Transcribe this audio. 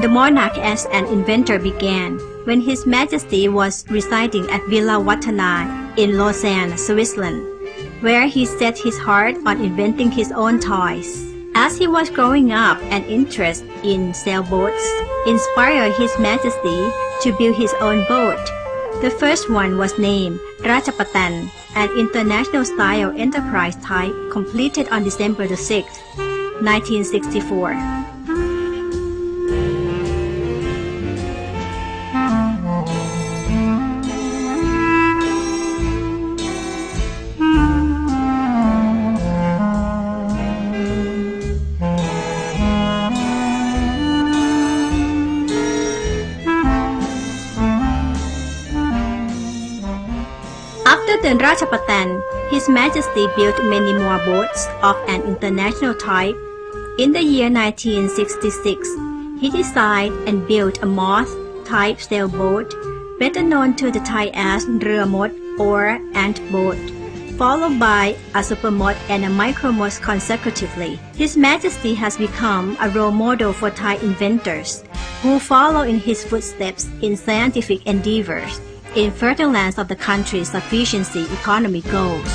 The monarch as an inventor began when His Majesty was residing at Villa Watana in Lausanne, Switzerland, where he set his heart on inventing his own toys. As he was growing up, an interest in sailboats inspired His Majesty to build his own boat. The first one was named Rajapatan, an international-style enterprise type completed on December 6, 1964. After the Rajapatan, His Majesty built many more boats of an international type. In the year 1966, he designed and built a moth-type sailboat, better known to the Thai as Rua Mot or ant boat, followed by a supermod and a micromod consecutively. His Majesty has become a role model for Thai inventors who follow in his footsteps in scientific endeavors in furtherance of the country's sufficiency economy goals.